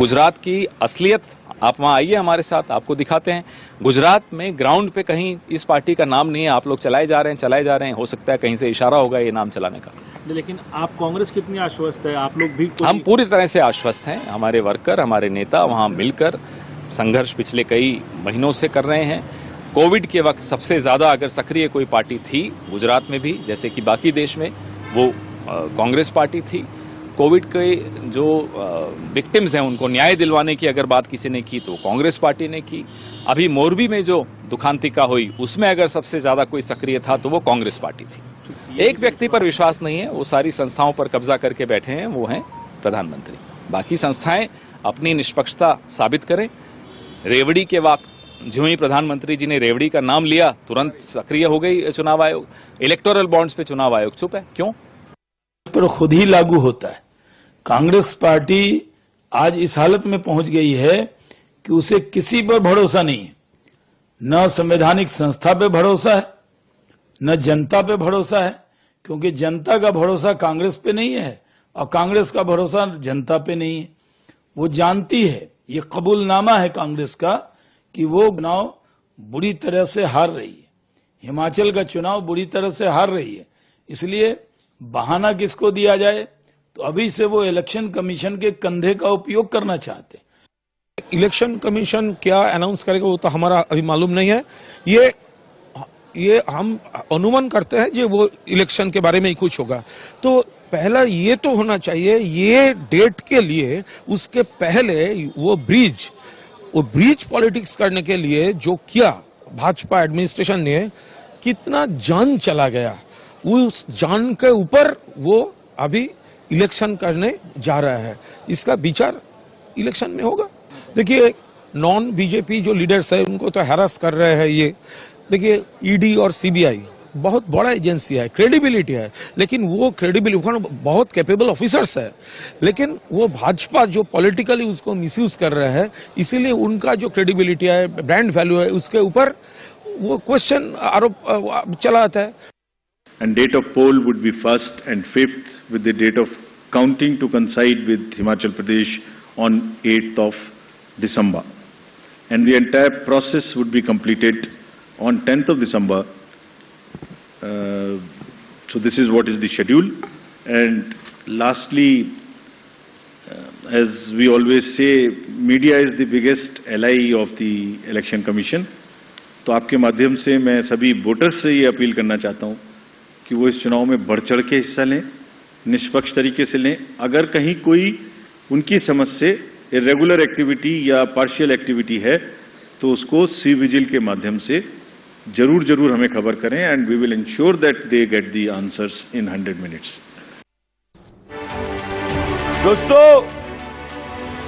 गुजरात की असलियत, आप वहां आइए हमारे साथ, आपको दिखाते हैं। गुजरात में ग्राउंड पे कहीं इस पार्टी का नाम नहीं है। आप लोग चलाए जा रहे हैं। हो सकता है कहीं से इशारा होगा ये नाम चलाने का। लेकिन आप कांग्रेस कितनी आश्वस्त है? आप लोग भी हम पूरी तरह से आश्वस्त हैं। हमारे वर्कर, हमारे नेता वहां मिलकर संघर्ष पिछले कई महीनों से कर रहे हैं। कोविड के वक्त सबसे ज्यादा अगर सक्रिय कोई पार्टी थी गुजरात में भी, जैसे कि बाकी देश में, वो कांग्रेस पार्टी थी। कोविड के जो विक्टिम्स हैं उनको न्याय दिलवाने की अगर बात किसी ने की तो कांग्रेस पार्टी ने की। अभी मोरबी में जो दुखांतिका हुई उसमें अगर सबसे ज्यादा कोई सक्रिय था तो वो कांग्रेस पार्टी थी। एक व्यक्ति पर विश्वास नहीं है, वो सारी संस्थाओं पर कब्जा करके बैठे हैं, वो हैं प्रधानमंत्री। बाकी संस्थाएं अपनी निष्पक्षता साबित करें। रेवड़ी के वक्त ज्यों ही प्रधानमंत्री जी ने रेवड़ी का नाम लिया तुरंत सक्रिय हो गई चुनाव आयोग। इलेक्टोरल बॉन्ड्स पे चुनाव आयोग चुप है, क्यों? पर खुद ही लागू होता है। कांग्रेस पार्टी आज इस हालत में पहुंच गई है कि उसे किसी पर भरोसा नहीं है। न संवैधानिक संस्था पे भरोसा है, न जनता पे भरोसा है, क्योंकि जनता का भरोसा कांग्रेस पे नहीं है और कांग्रेस का भरोसा जनता पे नहीं है। वो जानती है, ये कबूलनामा है कांग्रेस का कि वो चुनाव बुरी तरह से हार रही है। हिमाचल का चुनाव बुरी तरह से हार रही है, इसलिए बहाना किसको दिया जाए, तो अभी से वो इलेक्शन कमीशन के कंधे का उपयोग करना चाहते हैं। इलेक्शन कमीशन क्या अनाउंस करेगा वो तो हमारा अभी मालूम नहीं है। ये हम अनुमान करते हैं कि वो इलेक्शन के बारे में ही कुछ होगा। तो पहला ये तो होना चाहिए, ये डेट के लिए उसके पहले वो ब्रिज पॉलिटिक्स करने के लिए जो किया भाजपा एडमिनिस्ट्रेशन ने, कितना जान चला गया, उस जान के ऊपर वो अभी इलेक्शन करने जा रहा है। इसका विचार इलेक्शन में होगा। देखिए, नॉन बीजेपी जो लीडर्स है उनको तो हैरास कर रहे हैं ये। देखिए, ईडी और सीबीआई बहुत बड़ा एजेंसी है, क्रेडिबिलिटी है, लेकिन वो क्रेडिबिलिटी बहुत कैपेबल ऑफिसर्स है, लेकिन वो भाजपा जो पॉलिटिकली उसको मिसयूज कर रहा है, इसीलिए उनका जो क्रेडिबिलिटी है, ब्रांड वैल्यू है, उसके ऊपर वो क्वेश्चन आरोप चला आता है। And date of poll would be 1st and 5th, with the date of counting to coincide with Himachal Pradesh on 8th of December. And the entire process would be completed on 10th of December. So this is what is the schedule. And lastly, as we always say, media is the biggest ally of the Election Commission. तो आपके माध्यम से मैं सभी voters से ये appeal करना चाहता हूँ कि वो इस चुनाव में बढ़ चढ़ के हिस्सा लें, निष्पक्ष तरीके से लें। अगर कहीं कोई उनकी समझ से इरेगुलर एक्टिविटी या पार्शियल एक्टिविटी है तो उसको सी विजिल के माध्यम से जरूर हमें खबर करें, and we will ensure that they get the answers in 100 minutes. दोस्तों,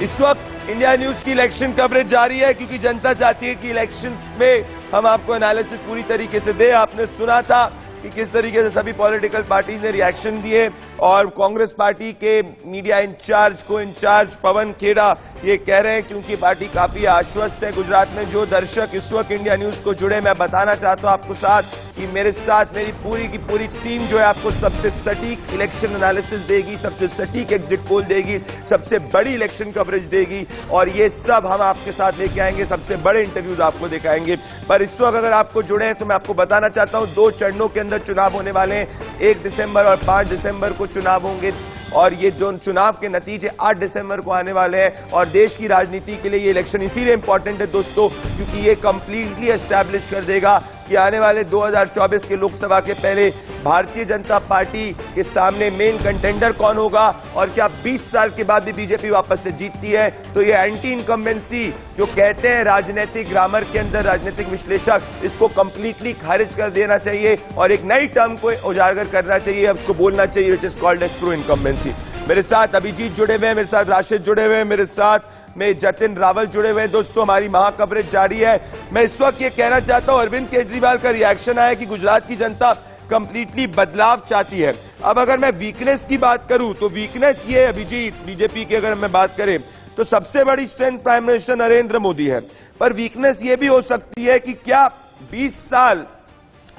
इस वक्त इंडिया न्यूज की इलेक्शन कवरेज जारी है, क्योंकि जनता चाहती है कि इलेक्शंस में हम आपको एनालिसिस पूरी तरीके से दें। आपने सुना था कि किस तरीके से सभी पॉलिटिकल पार्टीज ने रिएक्शन दिए, और कांग्रेस पार्टी के मीडिया इंचार्ज पवन खेड़ा ये कह रहे हैं, क्योंकि पार्टी काफी आश्वस्त है। गुजरात में जो दर्शक इस वक्त इंडिया न्यूज को जुड़े, मैं बताना चाहता हूं आपको साथ कि मेरे साथ मेरी पूरी की पूरी टीम जो है आपको सबसे सटीक इलेक्शन एनालिसिस देगी, सबसे सटीक एग्जिट पोल देगी, सबसे बड़ी इलेक्शन कवरेज देगी, और ये सब हम आपके साथ लेके आएंगे, सबसे बड़े इंटरव्यूज आपको दिखाएंगे। पर इस वक्त अगर आपको जुड़े हैं तो मैं आपको बताना चाहता हूं 2 चरणों के अंदर चुनाव होने वाले हैं। 1 दिसंबर और 5 दिसंबर को चुनाव होंगे, और ये जो चुनाव के नतीजे 8 दिसंबर को आने वाले हैं। और देश की राजनीति के लिए ये इलेक्शन इसीलिए इंपॉर्टेंट है दोस्तों, क्योंकि ये कंप्लीटली एस्टैब्लिश कर देगा कि आने वाले 2024 के लोकसभा के पहले भारतीय जनता पार्टी के सामने मेन कंटेंडर कौन होगा, और क्या 20 साल के बाद भी बीजेपी वापस से जीतती है। तो ये एंटी इनकम्बेंसी जो कहते हैं राजनीतिक ग्रामर के अंदर राजनीतिक विश्लेषक, इसको कंप्लीटली खारिज कर देना चाहिए और एक नई टर्म को उजागर करना चाहिए, अब उसको बोलना चाहिए, which is called as true incumbency. मेरे साथ अभिजीत जुड़े हुए हैं, मेरे साथ राशिद जुड़े हुए हैं, मेरे साथ में जतिन रावल जुड़े हुए हैं। दोस्तों, हमारी महा कवरेज जारी है। मैं इस वक्त ये कहना चाहता हूं, अरविंद केजरीवाल का रिएक्शन आया कि गुजरात की जनता कंप्लीटली बदलाव चाहती है। अब अगर मैं वीकनेस की बात करूं तो वीकनेस ये अभिजीत, बीजेपी की अगर मैं बात करें तो सबसे बड़ी strength prime minister Narendra Modi है, पर वीकनेस ये भी हो सकती है कि क्या 20 साल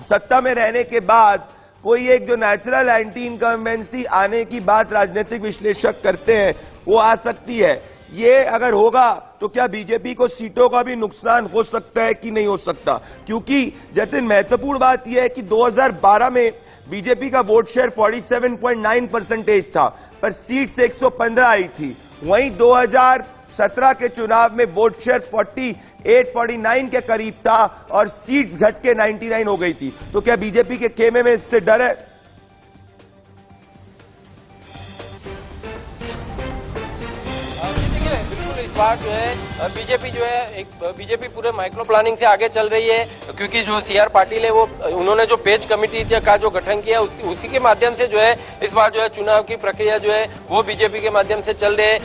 सत्ता में रहने के बाद कोई एक जो नेचुरल एंटी इनकम्बेंसी आने की बात राजनीतिक विश्लेषक करते हैं वो आ सकती है। ये अगर होगा तो क्या बीजेपी को सीटों का भी नुकसान हो सकता है कि नहीं हो सकता? क्योंकि जतिन, महत्वपूर्ण बात यह है कि 2012 में बीजेपी का वोट शेयर 47.9% था, पर सीट्स 115 आई थी। वहीं 2017 के चुनाव में वोट शेयर 48-49 के करीब था और सीट्स घट के 99 हो गई थी। तो क्या बीजेपी के खेमे में इससे डर है? इस बार जो है बीजेपी पूरे माइक्रो प्लानिंग से आगे चल रही है, क्योंकि जो सीआर पाटिल है वो उन्होंने जो पेज कमेटी का जो गठन किया उसी के माध्यम से जो है इस बार जो है चुनाव की प्रक्रिया जो है वो बीजेपी के माध्यम से चल रही है।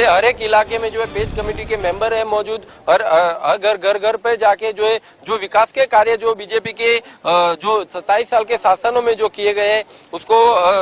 हर एक इलाके में जो है पेज कमेटी के मेंबर है मौजूद, हर घर पे जाके जो है जो विकास के कार्य जो बीजेपी के जो 27 साल के शासनों में जो किए गए उसको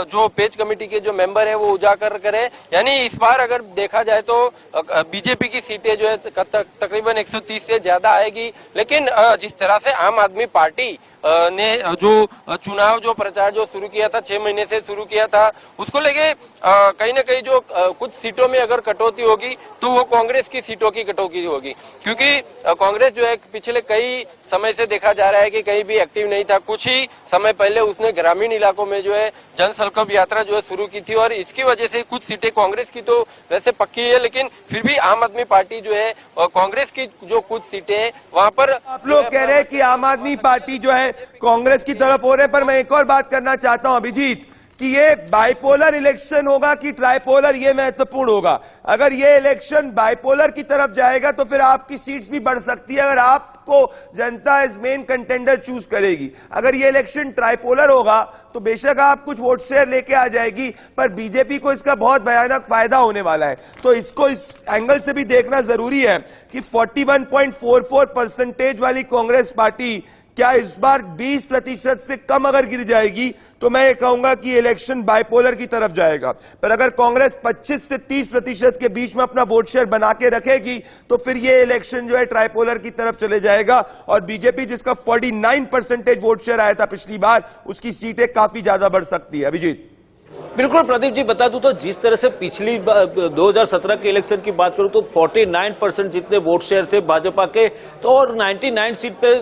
जो पेज कमेटी के जो मेंबर है वो उजागर करे। यानी इस बार अगर देखा जाए तो बीजेपी की सीटें जो है तकरीबन 130 से ज्यादा आएगी। लेकिन जिस तरह से आम आदमी पार्टी ने जो चुनाव जो प्रचार जो शुरू किया था 6 महीने से शुरू किया था, उसको लेके कहीं ना कहीं जो कुछ सीटों में अगर कटौती होगी तो वो कांग्रेस की सीटों की कटौती होगी, क्योंकि कांग्रेस जो है पिछले कई समय से देखा जा रहा है कि कहीं भी एक्टिव नहीं था। कुछ ही समय पहले उसने ग्रामीण इलाकों में जो है जन संकल्प यात्रा जो है शुरू की थी और इसकी वजह से कुछ सीटें कांग्रेस की तो वैसे पक्की है, लेकिन फिर भी आम आदमी पार्टी जो है कांग्रेस की जो कुछ सीटें हैं वहां पर आप लोग कह रहे हैं कि आम आदमी पार्टी जो है कांग्रेस की तरफ हो रहे हैं, पर मैं एक और बात करना चाहता हूं अभिजीत कि ये बाइपोलर इलेक्शन होगा कि ट्राइपोलर, ये महत्वपूर्ण होगा। अगर ये इलेक्शन बाइपोलर की तरफ जाएगा तो फिर आपकी सीट्स भी बढ़ सकती है अगर आपको जनता एज मेन कंटेंडर चूज करेगी। अगर ये इलेक्शन ट्राइपोलर होगा तो बेशक आप कुछ वोट शेयर लेके आ जाएगी, पर बीजेपी को इसका बहुत भयानक फायदा होने वाला है। तो इसको इस एंगल से भी देखना जरूरी है कि 41.44% वाली कांग्रेस पार्टी क्या इस बार 20% से कम अगर गिर जाएगी तो मैं ये कहूंगा कि इलेक्शन बाइपोलर की तरफ जाएगा। पर अगर कांग्रेस 25 से 30% के बीच में अपना वोट शेयर बना के रखेगी तो फिर ये इलेक्शन जो है ट्राइपोलर की तरफ चले जाएगा और बीजेपी जिसका 49% वोट शेयर आया था पिछली बार, उसकी सीटें काफी ज्यादा बढ़ सकती है। अभिजीत। बिल्कुल प्रदीप जी, बता दूं तो जिस तरह से पिछली 2017 के इलेक्शन की बात करूं तो 49% जितने वोट शेयर थे भाजपा के, तो और 99 सीट पे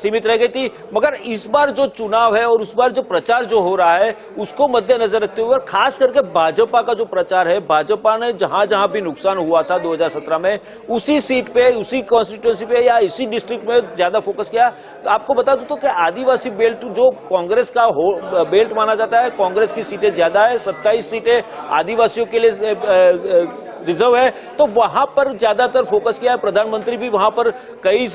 सीमित रह गई थी। मगर इस बार जो चुनाव है और उस बार जो प्रचार जो हो रहा है उसको मद्देनजर रखते हुए, खास करके भाजपा का जो प्रचार है, भाजपा ने जहां जहां भी नुकसान हुआ था 2017 में उसी सीट पे, उसी कॉन्स्टिट्यूंसी पे या इसी डिस्ट्रिक्ट में ज्यादा फोकस किया। आपको बता दूं तो कि आदिवासी बेल्ट जो कांग्रेस का बेल्ट माना जाता है, कांग्रेस की सीटें ज्यादा है, 27 सीटें आदिवासियों के लिए रिजर्व है, तो वहां पर ज्यादातर फोकस किया है। प्रधानमंत्री भी वहां पर कई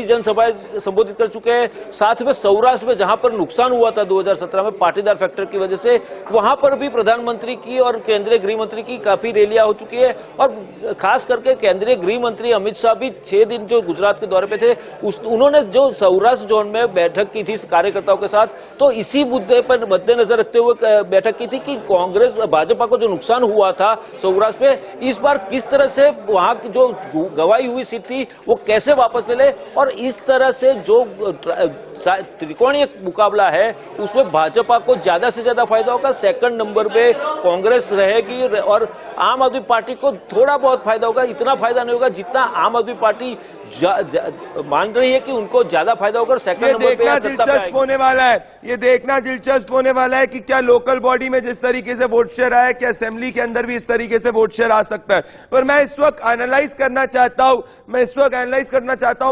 जनसभाएं संबोधित कर चुके हैं। साथ में सौराष्ट्र में जहां पर नुकसान हुआ था 2017 में पाटीदार फैक्टर की वजह से, वहां पर भी प्रधानमंत्री की और केंद्रीय गृह मंत्री की काफी रैलियां हो चुकी है। और खास करके केंद्रीय गृह मंत्री अमित शाह भी 6 दिन जो गुजरात के दौरे पे थे, उन्होंने जो सौराष्ट्र जोन में बैठक की थी कार्यकर्ताओं के साथ, तो इसी मुद्दे पर मद्देनजर रखते हुए बैठक की थी कि कांग्रेस भाजपा को जो नुकसान हुआ था सौराष्ट्र में, इस बार किस तरह से वहां की जो गवाई हुई सीट थी वो कैसे वापस ले ले, और इस तरह से जो त्रिकोणीय मुकाबला है उसमें भाजपा को ज्यादा से ज्यादा फायदा होगा। सेकंड नंबर पे कांग्रेस रहेगी और आम आदमी पार्टी को थोड़ा बहुत फायदा होगा, इतना फायदा नहीं होगा जितना आम आदमी पार्टी मान रही है कि उनको ज्यादा फायदा होगा। सेकंड नंबर पे दिलचस्प होने वाला है, ये देखना दिलचस्प होने वाला है कि क्या लोकल बॉडी में जिस तरीके से वोट शेयर आया, क्या असेंबली के अंदर भी इस तरीके से वोट शेयर आ सकता है। पर मैं इस वक्त एनालाइज करना चाहता हूं,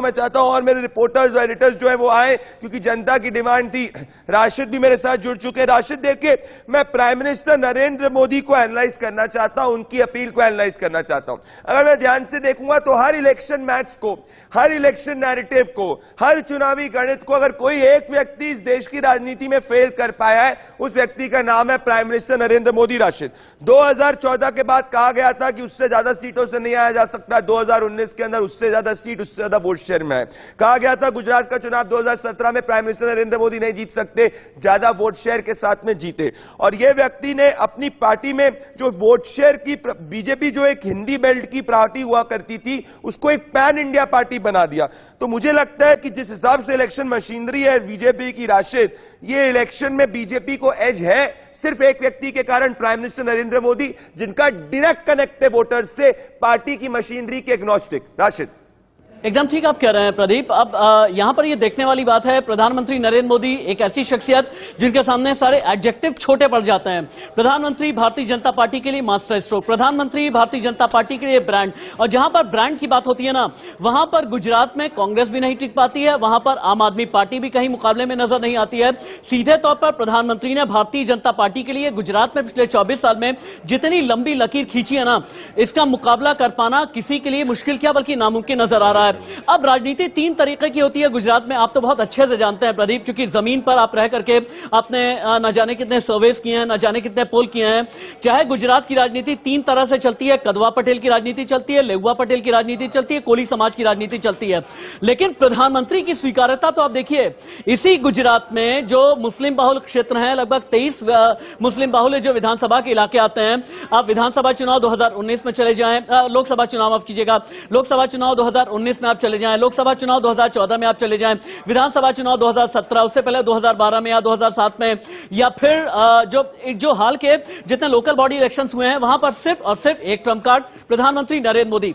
मैं चाहता हूं और मेरे रिपोर्टर्स और एडिटर्स जो है वो आए, क्योंकि जनता की डिमांड थी। राशिद भी मेरे साथ जुड़ चुके हैं। राशिद, देखिए, मैं प्राइम मिनिस्टर नरेंद्र मोदी को एनालाइज करना चाहता हूं, उनकी अपील को एनालाइज करना चाहता हूं। अगर मैं ध्यान से देखूंगा तो हर इलेक्शन मैच को, हर इलेक्शन नैरेटिव को, हर चुनावी गणित को अगर कोई एक व्यक्ति इस देश की राजनीति में फेल कर पाया है, उस व्यक्ति का नाम है प्राइम मिनिस्टर नरेंद्र मोदी। राशिद, 2014 के बाद कहा गया था कि उससे ज्यादा सीटों से नहीं आया जा सकता, 2019 के अंदर उससे ज्यादा सीट, उससे ज्यादा वोट शेयर में है। कहा गया था गुजरात का चुनाव 2017 में प्राइम मिनिस्टर नरेंद्र मोदी नहीं जीत सकते, ज्यादा वोट शेयर के साथ में जीते। और यह व्यक्ति ने अपनी पार्टी में जो वोट शेयर की, बीजेपी जो एक हिंदी बेल्ट की पार्टी हुआ करती थी, उसको एक पैन इंडिया पार्टी बना दिया। तो मुझे लगता है कि जिस हिसाब से इलेक्शन मशीनरी है बीजेपी की, राशिद, ये इलेक्शन में बीजेपी को एज है। सिर्फ एक व्यक्ति के कारण, प्राइम मिनिस्टर नरेंद्र मोदी, जिनका डायरेक्ट कनेक्ट है वोटर्स से, पार्टी की मशीनरी के एग्नोस्टिक। राशिद, एकदम ठीक आप कह रहे हैं प्रदीप। अब यहां पर ये देखने वाली बात है, प्रधानमंत्री नरेंद्र मोदी एक ऐसी शख्सियत जिनके सामने सारे एडजेक्टिव छोटे पड़ जाते हैं। प्रधानमंत्री भारतीय जनता पार्टी के लिए मास्टर स्ट्रोक, प्रधानमंत्री भारतीय जनता पार्टी के लिए ब्रांड, और जहां पर ब्रांड की बात होती है ना, वहां पर गुजरात में कांग्रेस भी नहीं टिक पाती है, वहां पर आम आदमी पार्टी भी कहीं मुकाबले में नजर नहीं आती है। सीधे तौर पर प्रधानमंत्री ने भारतीय जनता पार्टी के लिए गुजरात में पिछले 24 साल में जितनी लंबी लकीर खींची है ना, इसका मुकाबला कर पाना किसी के लिए मुश्किल क्या बल्कि नामुमकिन नजर आ रहा है। अब राजनीति 3 तरीके की होती है गुजरात में, आप तो बहुत अच्छे से जानते हैं प्रदीप, क्योंकि जमीन पर आप रह करके आपने न जाने कितने सर्वेस किए हैं, न जाने कितने पोल किए हैं। चाहे गुजरात की राजनीति 3 तरह से चलती है, कदवा पटेल की राजनीति चलती है, लेउवा पटेल की राजनीति चलती है, कोली समाज की राजनीति चलती है, लेकिन प्रधानमंत्री की स्वीकार्यता तो आप देखिए इसी गुजरात में जो मुस्लिम बाहुल क्षेत्र हैं, लगभग 23 मुस्लिम बाहुल जो विधानसभा के इलाके आते हैं। आप विधानसभा चुनाव 2019 में चले जाएं, लोकसभा चुनाव माफ कीजिएगा, लोकसभा चुनाव 2019 में आप चले जाएं, लोकसभा चुनाव 2014 में आप चले जाएं, विधानसभा चुनाव 2017, उससे पहले 2012 में या 2007 में, या फिर जो हाल के जितने लोकल बॉडी इलेक्शंस हुए हैं, वहां पर सिर्फ और सिर्फ एक ट्रम्प कार्ड प्रधानमंत्री नरेंद्र मोदी।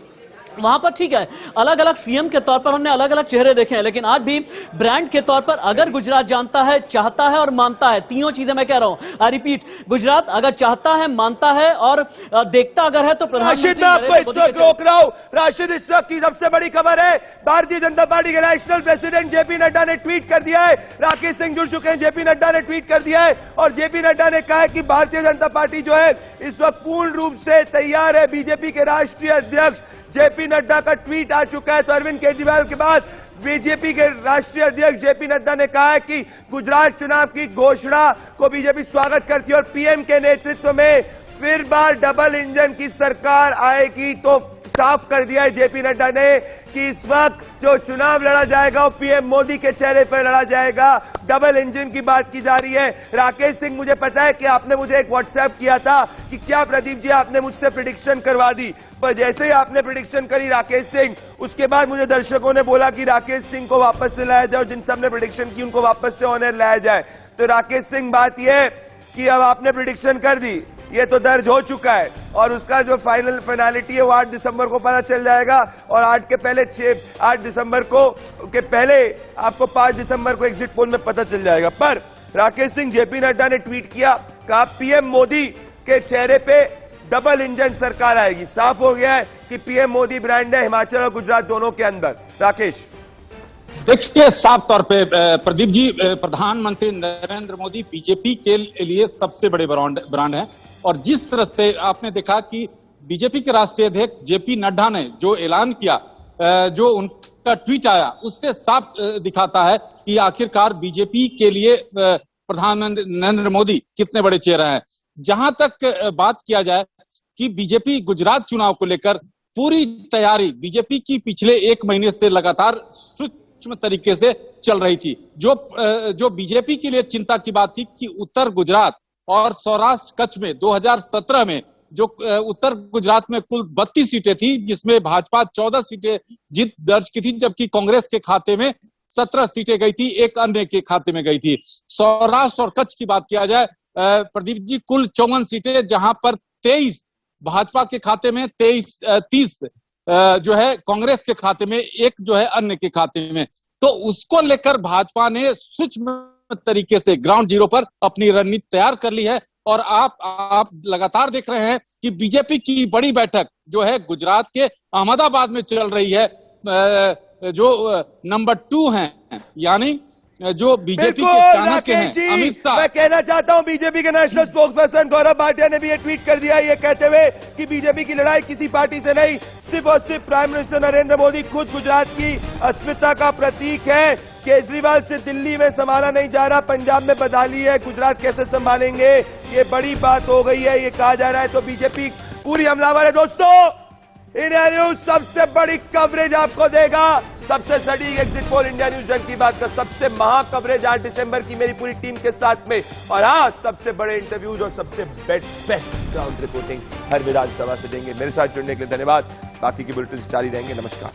वहां पर ठीक है, अलग अलग सीएम के तौर पर हमने अलग अलग चेहरे देखे हैं, लेकिन आज भी ब्रांड के तौर पर अगर गुजरात जानता है, चाहता है और मानता है, तीनों चीजें मैं कह रहा हूं, आई रिपीट, गुजरात अगर चाहता है, मानता है और देखता अगर है तो प्रधानमंत्री। राशिद, मैं आपको इस वक्त रोक रहा हूं। राशिद, इस वक्त की सबसे बड़ी खबर है, भारतीय जनता पार्टी के नेशनल प्रेसिडेंट जेपी नड्डा ने ट्वीट कर दिया है। राकेश सिंह जुड़ चुके हैं, जेपी नड्डा ने ट्वीट कर दिया है, और जेपी नड्डा ने कहा है कि भारतीय जनता पार्टी जो है इस वक्त पूर्ण रूप से तैयार है। बीजेपी के राष्ट्रीय अध्यक्ष जेपी नड्डा का ट्वीट आ चुका है, तो अरविंद केजरीवाल के बाद बीजेपी के राष्ट्रीय अध्यक्ष जेपी नड्डा ने कहा है कि गुजरात चुनाव की घोषणा को बीजेपी स्वागत करती है और पीएम के नेतृत्व में फिर बार डबल इंजन की सरकार आएगी। तो साफ कर दिया है जेपी नड्डा ने कि इस वक्त जो चुनाव लड़ा जाएगा वो पीएम मोदी के चेहरे पर लड़ा जाएगा। डबल इंजन की बात की जा रही है। राकेश सिंह, मुझे पता है कि आपने मुझे एक व्हाट्सएप किया था कि क्या प्रदीप जी आपने मुझसे प्रेडिक्शन करवा दी, पर जैसे ही आपने प्रेडिक्शन करी राकेश सिंह, उसके बाद मुझे दर्शकों ने बोला कि राकेश सिंह को वापस से लाया जाए, जिन सबने प्रेडिक्शन की उनको वापस से ऑनर लाया जाए। तो राकेश सिंह, बात यह है कि अब आपने प्रेडिक्शन कर दी, ये तो दर्ज हो चुका है, और उसका जो फाइनल फाइनलिटी है वो 8 दिसंबर को पता चल जाएगा, और 8 दिसंबर को के पहले आपको 5 दिसंबर को एग्जिट पोल में पता चल जाएगा। पर राकेश सिंह, जेपी नड्डा ने ट्वीट किया, कहा पीएम मोदी के चेहरे पे डबल इंजन सरकार आएगी। साफ हो गया है कि पीएम मोदी ब्रांड है हिमाचल और गुजरात दोनों के अंदर। राकेश, देखिए, साफ तौर पे प्रदीप जी, प्रधानमंत्री नरेंद्र मोदी बीजेपी के लिए सबसे बड़े ब्रांड हैं, और जिस तरह से आपने देखा कि बीजेपी के राष्ट्रीय अध्यक्ष जेपी नड्डा ने जो ऐलान किया, जो उनका ट्वीट आया, उससे साफ दिखाता है कि आखिरकार बीजेपी के लिए प्रधानमंत्री नरेंद्र मोदी कितने बड़े चेहरा हैं। जहां तक बात किया जाए कि बीजेपी गुजरात चुनाव को लेकर पूरी तैयारी बीजेपी की पिछले 1 महीने से लगातार सूक्ष्म तरीके से चल रही थी। जो बीजेपी के लिए चिंता की बात थी कि उत्तर गुजरात और सौराष्ट्र कच्छ में 2017 में जो उत्तर गुजरात में कुल 32 सीटें थी, जिसमें भाजपा 14 सीटें जीत दर्ज की थी, जबकि कांग्रेस के खाते में 17 सीटें गई थी, एक अन्य के खाते में गई थी। सौराष्ट्र और कच्छ की बात किया जाए प्रदीप जी, कुल 54 सीटें, जहां पर 23 भाजपा के खाते में, 30 जो है कांग्रेस के खाते में, एक जो है अन्य के खाते में। तो उसको लेकर भाजपा ने सूक्ष्म तरीके से ग्राउंड जीरो पर अपनी रणनीति तैयार कर ली है, और आप लगातार देख रहे हैं कि बीजेपी की बड़ी बैठक जो है गुजरात के अहमदाबाद में चल रही है। जो नंबर 2 हैं, यानी जो बीजेपी के चाणक्य हैं, अमित शाह। मैं कहना चाहता हूं, बीजेपी के नेशनल स्पोक्सपर्सन गौरव भाटिया ने भी ये ट्वीट कर दिया, ये कहते हुए कि बीजेपी की लड़ाई किसी पार्टी से नहीं, सिर्फ और सिर्फ प्राइम मिनिस्टर नरेंद्र मोदी खुद गुजरात की अस्मिता का प्रतीक है। केजरीवाल से दिल्ली में संभाला नहीं जा रहा, पंजाब में बदहाली है, गुजरात कैसे संभालेंगे, ये बड़ी बात हो गई है, ये कहा जा रहा है। तो बीजेपी पूरी हमलावर है। दोस्तों, इंडिया न्यूज सबसे बड़ी कवरेज आपको देगा, सबसे सटीक एग्जिट पोल इंडिया न्यूज जंग की बात का सबसे महा कवरेज 8 दिसंबर की मेरी पूरी टीम के साथ में, और आज सबसे बड़े इंटरव्यूज और सबसे बेस्ट ग्राउंड रिपोर्टिंग हर विधानसभा से देंगे। मेरे साथ जुड़ने के लिए धन्यवाद। बाकी की बुलेटिन जारी रहेंगे। नमस्कार।